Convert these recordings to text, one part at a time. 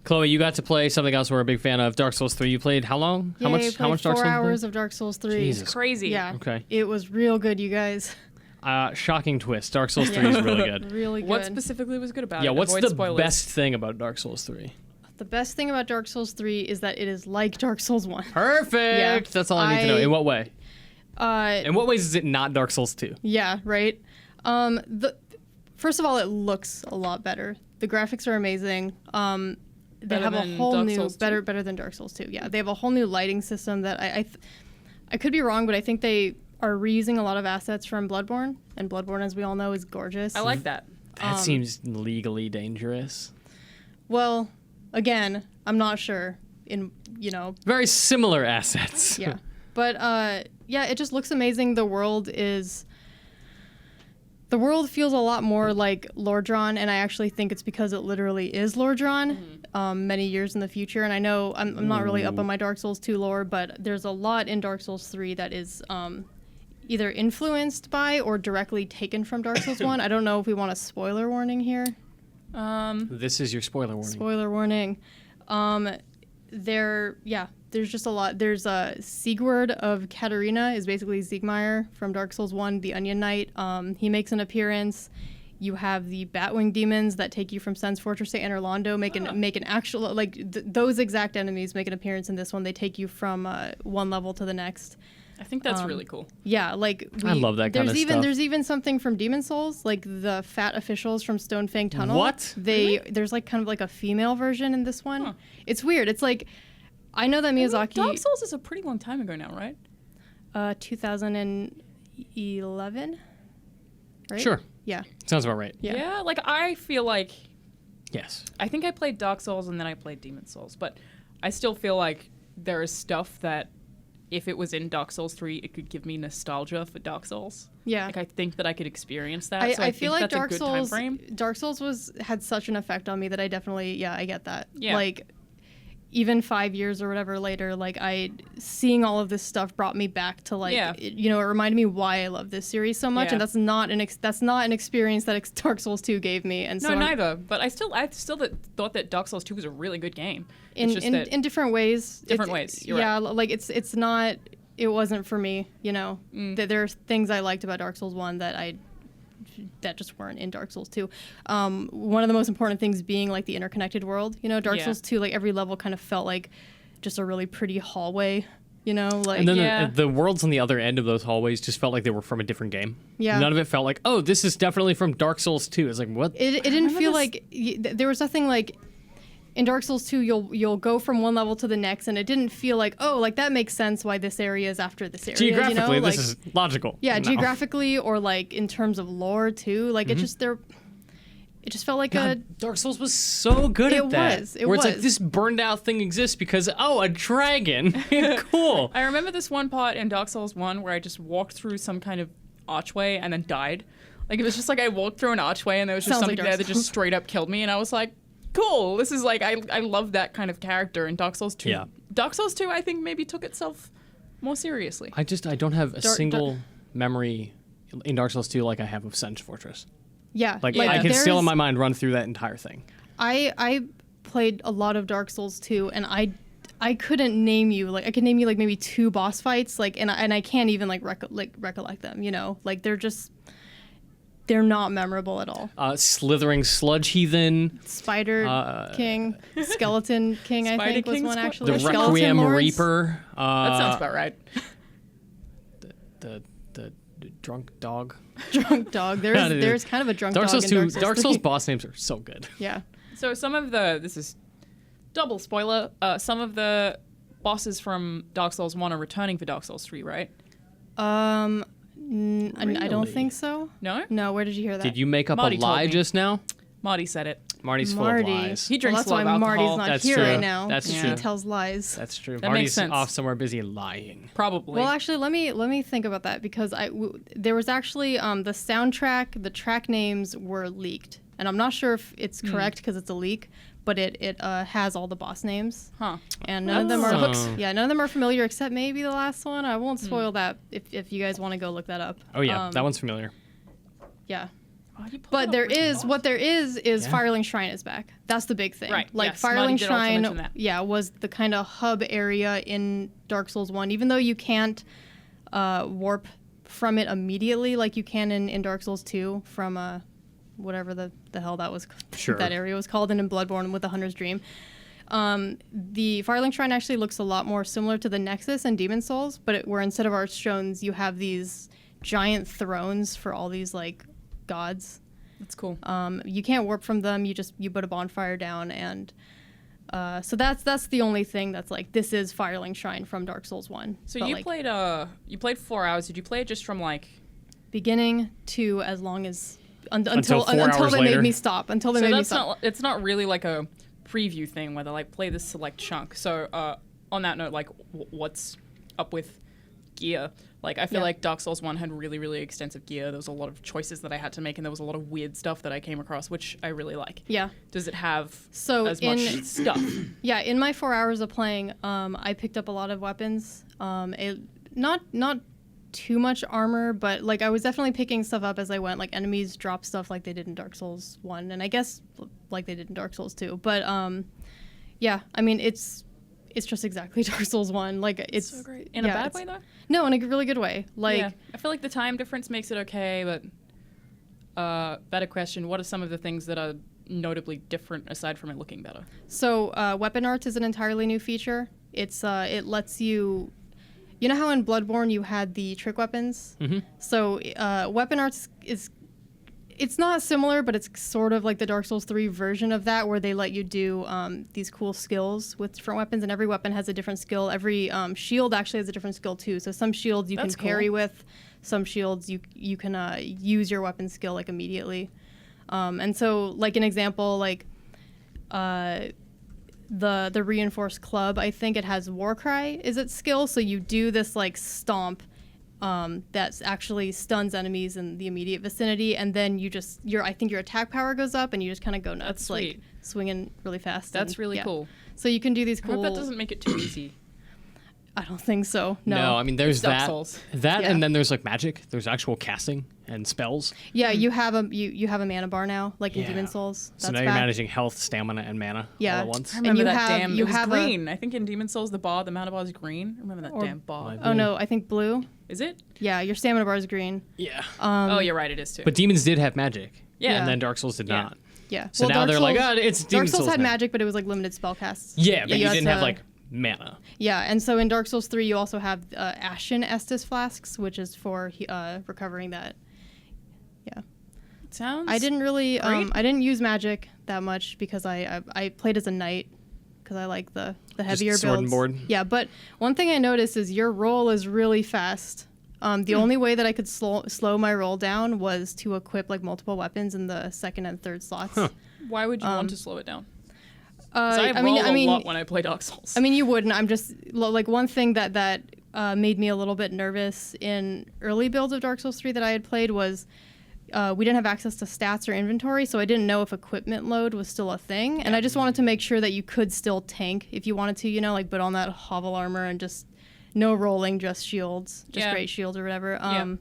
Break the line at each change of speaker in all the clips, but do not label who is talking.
Chloe, you got to play something else we're a big fan of, Dark Souls 3. You played how long?
Yeah,
How much Dark Souls?
4 hours of Dark Souls 3.
Jesus.
Crazy.
Yeah.
Okay.
It was real good, you guys.
Shocking twist. Dark Souls 3 is really good.
Really good.
What specifically was good about it?
Yeah, what's
Avoid
the
spoilers.
best thing about Dark Souls 3?
The best thing about Dark Souls 3 is that it is like Dark Souls 1.
Perfect!
Yeah.
That's all I need to know. In what way?
Uh,
In what ways is it not Dark Souls 2?
Yeah, right. First of all, it looks a lot better. The graphics are amazing. They
Better
have a
than
whole
Dark
new
Souls 2?
better than Dark Souls 2. Yeah, they have a whole new lighting system that I could be wrong, but I think they are reusing a lot of assets from Bloodborne, and Bloodborne, as we all know, is gorgeous.
I like that.
That seems legally dangerous.
Well, again, I'm not sure.
Very similar assets.
Yeah, but yeah, it just looks amazing. The world feels a lot more like lore-drawn, and I actually think it's because it literally is lore-drawn many years in the future. And I know I'm not really up on my Dark Souls 2 lore, but there's a lot in Dark Souls 3 that is either influenced by or directly taken from Dark Souls 1. I don't know if we want a spoiler warning here.
This is your spoiler warning.
Spoiler warning. There's just a lot. There's Sigurd of Katarina is basically Siegmeyer from Dark Souls 1, the Onion Knight. He makes an appearance. You have the Batwing demons that take you from Sen's Fortress to Anor Londo, make an actual, those exact enemies make an appearance in this one. They take you from one level to the next.
I think that's really cool.
Yeah,
I love that kind of stuff.
There's even something from Demon Souls, like the fat officials from Stonefang Tunnel.
What?
There's kind of like a female version in this one.
Huh.
It's weird. It's like, I know that Miyazaki.
Dark Souls is a pretty long time ago now, right?
2011. Right?
Sure.
Yeah.
Sounds about right.
Yeah.
I feel like
Yes.
I think I played Dark Souls and then I played Demon Souls, but I still feel like there is stuff that if it was in Dark Souls 3, it could give me nostalgia for Dark Souls.
Yeah.
Like I think that I could experience that.
I feel like
that's
Dark
a good time
Souls.
frame.
Dark Souls had such an effect on me that I definitely I get that.
Yeah.
Like, even 5 years or whatever later, seeing all of this stuff brought me back to it reminded me why I love this series so much,
Yeah.
and that's not an experience that Dark Souls 2 gave me. And so
Neither. But I still thought that Dark Souls 2 was a really good game.
in
It's just that
different ways.
Different ways, you're
yeah,
right.
it's not. It wasn't for me. That there are things I liked about Dark Souls 1 that just weren't in Dark Souls 2. One of the most important things being the interconnected world. Dark
Yeah.
Souls 2, every level kind of felt like just a really pretty hallway.
And then
Yeah.
the worlds on the other end of those hallways just felt like they were from a different game.
Yeah.
None of it felt like, oh, this is definitely from Dark Souls 2. It's like, what?
it didn't feel there was nothing like. In Dark Souls 2, you'll go from one level to the next, and it didn't feel like, that makes sense why this area is after this area.
Geographically, this is logical.
Yeah,
No.
geographically or in terms of lore too. It just felt like
Dark Souls was so good at that.
It
where it's
was.
like, this burned out thing exists because, a dragon. Cool.
I remember this one part in Dark Souls 1 where I just walked through some kind of archway and then died. It was just I walked through an archway and there was just
Sounds like
something
Dark
there that just straight up killed me, and I was like, cool, this is I love that kind of character in Dark Souls 2.
Yeah.
Dark Souls 2, I think, maybe took itself more seriously.
I don't have a single memory in Dark Souls 2 like I have of Sen's Fortress.
yeah.
I can still in my mind run through that entire thing.
I played a lot of Dark Souls 2, and I couldn't name you I could name you maybe 2 boss fights and I can't even recollect them. They're not memorable at all.
Slithering Sludge Heathen.
Spider King, Skeleton King, I
Spider
think was
King's
one
what?
actually.
The
Skeleton
Requiem
Lords.
Reaper.
That sounds about right.
The drunk dog.
Drunk dog. There's kind of a drunk
Dark
dog
Souls
in
2.
Dark Souls
Dark
3.
Souls boss names are so good.
Yeah.
So this is double spoiler, some of the bosses from Dark Souls 1 are returning for Dark Souls 3, right?
I don't
Really?
think so.
No?
No, where did you hear that?
Did you make up
Marty
a
told
lie
me.
just now?
Marty said it.
Marty's
Marty.
full of lies.
He drinks
Well, that's
a
why
lot of
Marty's
alcohol.
not
That's
here
true.
right now.
That's
He
true.
tells lies.
That's true.
That
Marty's
makes sense.
off somewhere busy lying.
Probably.
Well, actually, let me think about that because there was actually the soundtrack. The track names were leaked, and I'm not sure if it's correct because it's a leak, but it has all the boss names.
Huh.
And none of them are
Oh.
none of them are familiar except maybe the last one. I won't spoil that if you guys want to go look that up.
Oh, yeah. That one's familiar.
Yeah.
Oh, you pulled
But
it up
there
really
is
fast.
what there is
Yeah.
Firelink Shrine is back. That's the big thing.
Right,
Like
yes, Marty
Firelink
did also mention
Shrine,
that.
was the kind of hub area in Dark Souls 1. Even though you can't warp from it immediately like you can in Dark Souls 2 from whatever the hell that was
Sure.
that area was called, and in Bloodborne with the Hunter's Dream. The Firelink Shrine actually looks a lot more similar to the Nexus and Demon Souls, but where instead of archstones, you have these giant thrones for all these like gods.
That's cool.
You can't warp from them. You put a bonfire down, and so that's the only thing that's like this is Firelink Shrine from Dark Souls 1.
So
But,
you
like,
played 4 hours. Did you play it just from like?
beginning to as long as
Until 4
until
hours
they
later?
made me stop. Until they
So
made me
that's
stop.
not. It's not really like a preview thing where they like play this select chunk. So on that note, like what's up with gear? Like I feel
Yeah.
like Dark Souls 1 had really, really extensive gear. There was a lot of choices that I had to make, and there was a lot of weird stuff that I came across, which I really like.
Yeah.
Does it have
So
as much stuff?
Yeah, in my 4 hours of playing, I picked up a lot of weapons. Not too much armor, but like I was definitely picking stuff up as I went. Like enemies drop stuff like they did in Dark Souls 1, and I guess like they did in Dark Souls 2. But yeah, I mean it's just exactly Dark Souls 1. Like it's
So great. In a
yeah,
bad
it's-
way though?
No, in a really good way. Like
Yeah. I feel like the time difference makes it okay, but better question, what are some of the things that are notably different aside from it looking better?
so, weapon arts is an entirely new feature. It's it lets you. You know how in Bloodborne you had the trick weapons?
Mm-hmm.
So weapon arts it's not similar, but it's sort of like the Dark Souls 3 version of that, where they let you do these cool skills with different weapons, and every weapon has a different skill. Every shield actually has a different skill too. So some shields you
That's
can parry
cool.
with, some shields you can use your weapon skill like immediately. And so like an example, like the reinforced club, I think it has Warcry is its skill, so you do this like stomp that actually stuns enemies in the immediate vicinity, and then I think your attack power goes up, and you just kind of go nuts,
That's
like
sweet.
swinging really fast.
That's
and,
really
yeah.
cool.
So you can do these
I
cool.
hope that doesn't make it too easy.
I don't think so. No.
No, I mean there's
Dark
that,
Souls.
that,
Yeah.
and then there's like magic. There's actual casting and spells.
Yeah, you have a mana bar now, like in
Yeah.
Demon Souls.
So
That's
now you're
back.
managing health, stamina, and mana
Yeah.
all at once.
I remember
you
that
have-
damn.
you
It was
have
green. I think in Demon Souls the mana bar is green. I remember that
Or-
damn bar.
Oh no, I think blue.
Is it?
Yeah, your stamina bar is green.
Yeah.
Oh, you're right. It is too.
But demons did have magic.
Yeah.
And then Dark Souls did
Yeah.
not.
Yeah.
So now
Dark
they're like,
Souls-
it's
Dark
Demon
Souls had
now.
magic, but it was like limited spell casts.
Yeah, but you
had
didn't have
to-
like mana.
Yeah, and so in Dark Souls 3, you also have Ashen Estus flasks, which is for recovering that. Yeah,
Sounds.
I didn't really,
great.
I didn't use magic that much because I played as a knight because I like the heavier
sword and
builds.
board?
Yeah, but one thing I noticed is your roll is really fast. The only way that I could slow my roll down was to equip like multiple weapons in the second and third slots.
Why would you want to slow it down? 'Cause
I
roll a lot when I play Dark Souls.
I mean, you wouldn't. I'm just like one thing that made me a little bit nervous in early builds of Dark Souls 3 that I had played was we didn't have access to stats or inventory, so I didn't know if equipment load was still a thing. And I just wanted to make sure that you could still tank if you wanted to, like put on that hovel armor and just no rolling, just shields, just
Yeah.
great shields or whatever.
Yeah.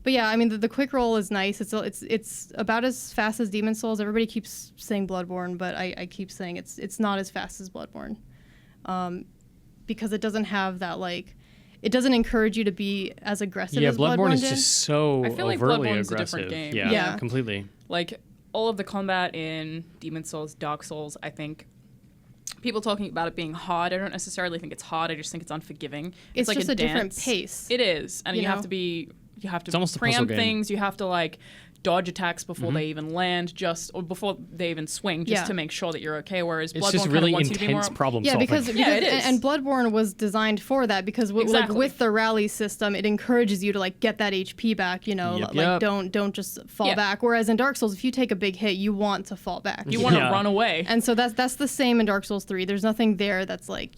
But yeah, I mean the quick roll is nice. It's about as fast as Demon Souls. Everybody keeps saying Bloodborne, but I keep saying it's not as fast as Bloodborne, because it doesn't have that like, it doesn't encourage you to be as aggressive.
Yeah,
as
Bloodborne is
did.
just so
I feel like
overtly
Bloodborne's a
aggressive.
different game.
Yeah,
Yeah.
completely.
Like all of the combat in Demon Souls, Dark Souls, I think people talking about it being hard, I don't necessarily think it's hard. I just think it's unforgiving.
It's
like
just a different
dance.
pace.
It is, and
You
you have
know?
to be. You have
It's
to
almost a puzzle
preempt
game.
things. You have to like dodge attacks before they even land, or before they even swing, just
Yeah.
to make sure that you're okay. Whereas
It's
Bloodborne
just
kinda
really
wants you to be more.
intense problem
Yeah,
solving.
because
Yeah, it is.
and Bloodborne was designed for that because like
Exactly.
with the rally system, it encourages you to like get that HP back.
Yep.
Like
Yep.
don't just fall
Yeah.
back. Whereas in Dark Souls, if you take a big hit, you want to fall back.
You want to
Yeah.
run away.
And so that's the same in Dark Souls 3. There's nothing there that's like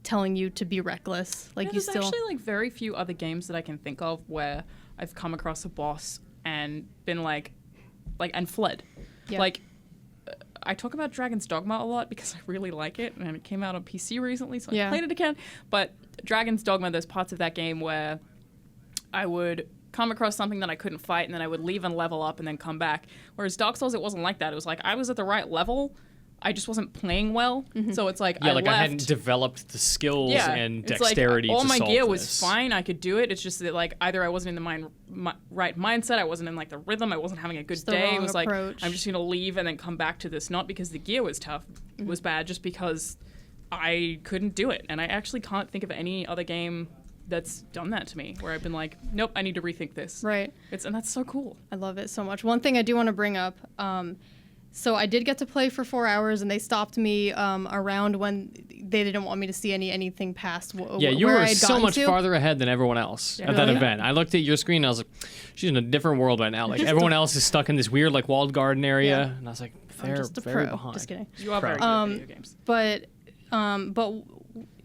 telling you to be reckless. Like
Yeah,
you
there's
still.
actually like very few other games that I can think of where I've come across a boss and been like and fled.
Yeah.
Like I talk about Dragon's Dogma a lot because I really like it, and it came out on PC recently, so
Yeah.
I played it again. But Dragon's Dogma, there's parts of that game where I would come across something that I couldn't fight, and then I would leave and level up and then come back. Whereas Dark Souls, it wasn't like that. It was like I was at the right level. I just wasn't playing well. So it's like
Yeah,
I
like
left.
I hadn't developed the skills and
it's
dexterity
like, all
to
my
solve
gear was
this.
fine. I could do it. It's just that like either I wasn't in the right mindset. I wasn't in like the rhythm. I wasn't having a good
Just the
day. It
wrong
was like
approach.
I'm just gonna leave and then come back to this. Not because the gear was tough, was bad. Just because I couldn't do it. And I actually can't think of any other game that's done that to me where I've been like, nope, I need to rethink this.
Right.
And that's so cool.
I love it so much. One thing I do want to bring up. So I did get to play for 4 hours, and they stopped me around when they didn't want me to see anything past
Yeah, you
where
were
I had
so
gotten
much
to.
farther ahead than everyone else
Yeah.
at that
Really?
event. I looked at your screen and I was like, she's in a different world right now. Like everyone else is stuck in this weird like walled garden area,
Yeah.
and I was like,
I'm
they're
just a
very
pro.
behind.
Just kidding.
You are
Pro.
very good at video games.
But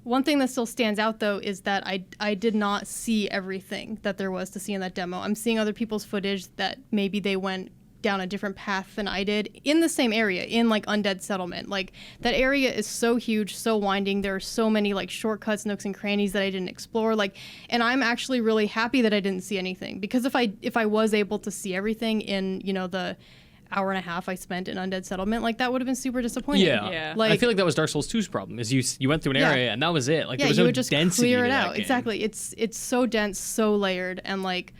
one thing that still stands out though is that I did not see everything that there was to see in that demo. I'm seeing other people's footage that maybe they went down a different path than I did in the same area, in like Undead Settlement. Like that area is so huge, so winding. There are so many like shortcuts, nooks and crannies that I didn't explore. Like, and I'm actually really happy that I didn't see anything, because if I was able to see everything in, you know, the hour and a half I spent in Undead Settlement, like that would have been super disappointing.
Yeah.
Yeah.
Like,
I feel like that was Dark Souls 2's problem. Is you went through an
Yeah.
area and that was it. Like
yeah,
there was
you
no
would just
density
clear
to
it
that
out.
game.
Exactly. It's so dense, so layered, and like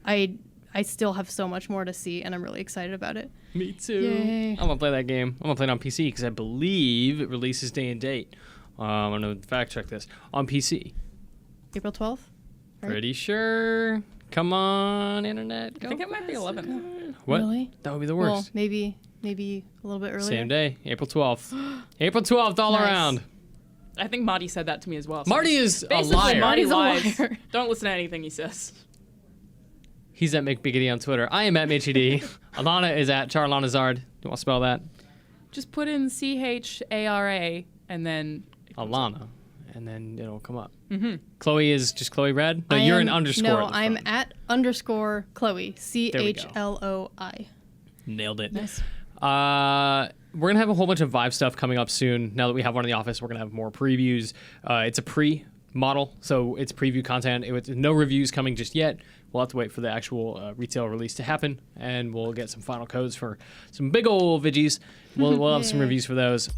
I still have so much more to see, and I'm really excited about it.
Me too.
Yay.
I'm gonna play that game. I'm gonna play it on PC because I believe it releases day and date. I'm gonna fact check this on PC.
April 12th. Right?
Pretty sure. Come on, internet.
I think it might be 11.
What?
Really?
That would be the
Well,
worst.
maybe a little bit earlier.
Same day, April 12th. April 12th, all
Nice.
around.
I think Marty said that to me as well. so
Marty is a
basically,
liar.
Marty
Marty's a
lies.
liar.
Don't listen to anything he says.
He's at McBiggity on Twitter. I am at MitchyD. Alana is at Charlanazard. Do you want to spell that?
Just put in CHARA and then
Alana. And then it'll come up. Mm-hmm. Chloe is just Chloe Red? No,
I
you're
am-
an underscore.
No,
at the
I'm
front.
at underscore Chloe.
we go.
CHLOI.
Nailed it.
Nice.
We're going to have a whole bunch of Vive stuff coming up soon. Now that we have one in the office, we're going to have more previews. It's a pre-model, so it's preview content. No reviews coming just yet. We'll have to wait for the actual retail release to happen, and we'll get some final codes for some big old Viggies. We'll have some
Yay.
reviews for those.